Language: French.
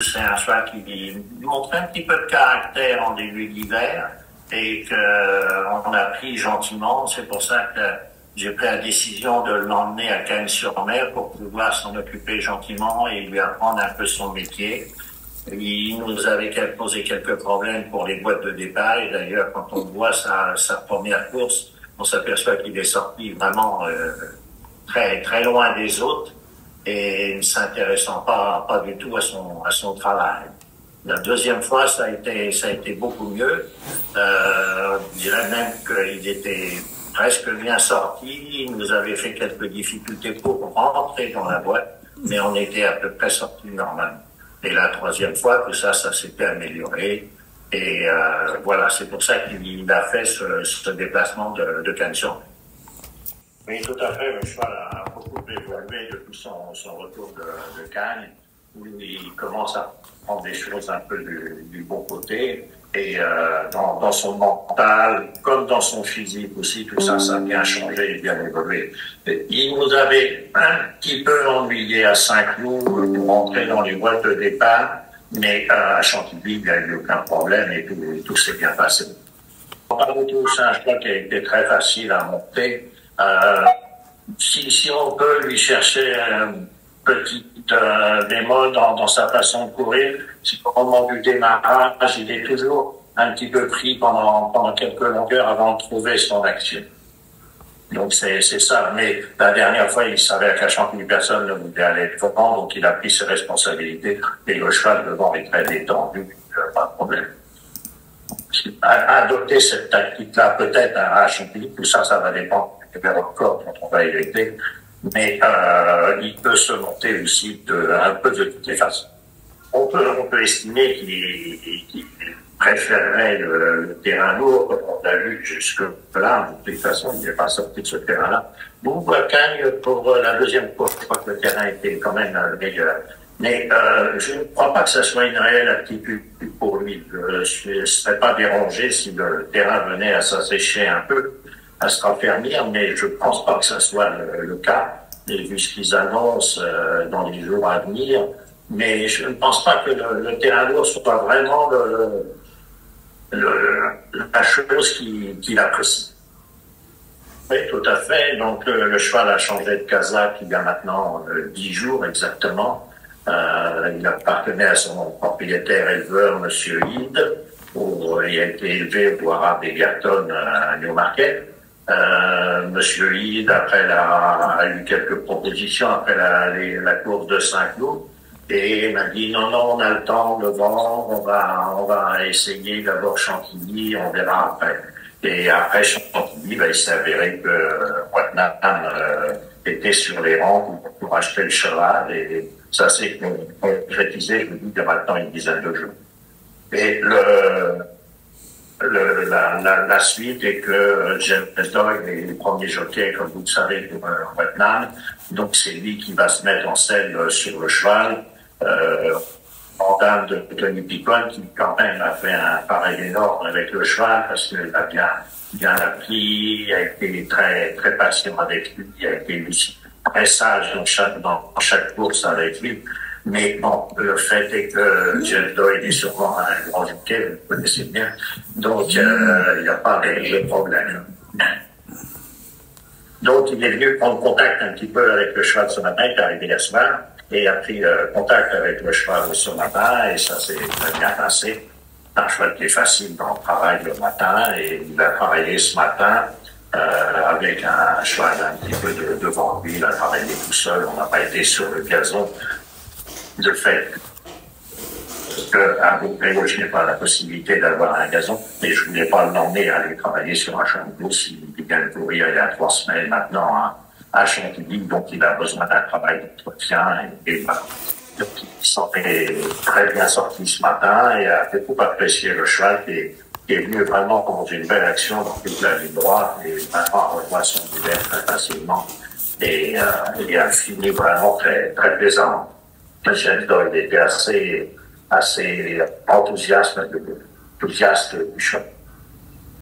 C'est un cheval qui montre un petit peu de caractère en début d'hiver et qu'on a pris gentiment. C'est pour ça que j'ai pris la décision de l'emmener à Cagnes-sur-Mer pour pouvoir s'en occuper gentiment et lui apprendre un peu son métier. Il nous avait posé quelques problèmes pour les boîtes de départ et d'ailleurs quand on voit sa première course, on s'aperçoit qu'il est sorti vraiment très très loin des autres et ne s'intéressant pas du tout à son travail. La deuxième fois, ça a été beaucoup mieux. Je dirais même qu'il était presque bien sorti. Il nous avait fait quelques difficultés pour rentrer dans la boîte, mais on était à peu près sorti normalement. Et la troisième fois, que ça s'était amélioré. Et voilà, c'est pour ça qu'il a fait ce déplacement de Cagnes-sur-Mer. Oui, tout à fait. Le cheval a beaucoup évolué depuis son retour de Cagnes, où il commence à prendre des choses un peu du bon côté. Et dans son mental, comme dans son physique aussi, tout ça, ça a bien changé et bien évolué. Et il nous avait un petit peu ennuyé à Saint-Cloud pour rentrer dans les boîtes de départ, mais à Chantilly, il n'y a eu aucun problème et tout s'est bien passé. Pas du tout, c'est un cheval qui a été très facile à monter. Si on peut lui chercher une petite bémol dans sa façon de courir, c'est qu'au moment du démarrage, il est toujours un petit peu pris pendant quelques longueurs avant de trouver son action. Donc c'est ça. Mais la dernière fois, il savait qu'à Chantilly, personne ne voulait aller devant, donc il a pris ses responsabilités et le cheval devant est très détendu, pas de problème. Adopter cette tactique-là, peut-être à Chantilly, tout ça, ça va dépendre vers le corps dont on va hériter, mais il peut se monter aussi un peu de toutes les façons. On peut estimer qu'il préférerait le terrain lourd, comme on l'a vu jusque-là. De toute façon, il n'est pas sorti de ce terrain-là. Vous, à Cagnes, pour la deuxième fois, je crois que le terrain était quand même meilleur. Mais je ne crois pas que ça soit une réelle aptitude pour lui. Je ne serais pas dérangé si le terrain venait à s'assécher un peu, à se raffermir, mais je ne pense pas que ça soit le cas, et vu ce qu'ils annoncent dans les jours à venir. Mais je ne pense pas que le terrain lourd soit vraiment la chose qu'il apprécie. Oui, tout à fait. Donc le cheval a changé de casaque il y a maintenant 10 jours exactement. Il appartenait à son propriétaire éleveur, Monsieur Hyde, où il a été élevé au Haras d'Egerton à Newmarket. Monsieur Hyde, a eu quelques propositions après la course de Saint-Cloud, et il m'a dit non, on a le temps devant, on va essayer d'abord Chantilly, on verra après. Et après Chantilly, il s'est avéré que Watnam était sur les rangs pour acheter le cheval, et ça s'est concrétisé, je vous dis, il y a maintenant une dizaine de jours. Et la suite est que James Doyle est le premier jockey, comme vous le savez, pour Watnam. Donc c'est lui qui va se mettre en scène sur le cheval, en dame de Tony Picon, qui quand même a fait un pareil énorme avec le cheval, parce qu'il a bien appris, il a été très, très patient avec lui, il a été aussi très sage dans chaque course avec lui. Mais bon, le fait est que James Doyle est sûrement un grand jockey, vous le connaissez bien, donc il n'y a pas de problème. Donc il est venu prendre contact un petit peu avec le cheval ce matin, qui est arrivé la semaine, et a pris contact avec le cheval ce matin, et ça s'est très bien passé. Un cheval qui est facile dans le travail le matin, et il a travaillé ce matin avec un cheval un petit peu devant lui, il a travaillé tout seul, on n'a pas été sur le gazon. De fait qu'à Beaupré, je n'ai pas la possibilité d'avoir un gazon, mais je ne voulais pas l'emmener aller travailler sur un champ-de-bourse. S'il vient de courir il y a 3 semaines maintenant à Chantilly, donc il a besoin d'un travail d'entretien, et donc il s'est très bien sorti ce matin et a beaucoup apprécié le cheval qui est venu vraiment dans une belle action dans toute la ligne droite, et maintenant rejoint son leader très facilement, et il a fini vraiment très, très plaisamment. James Doyle était assez enthousiaste du choix.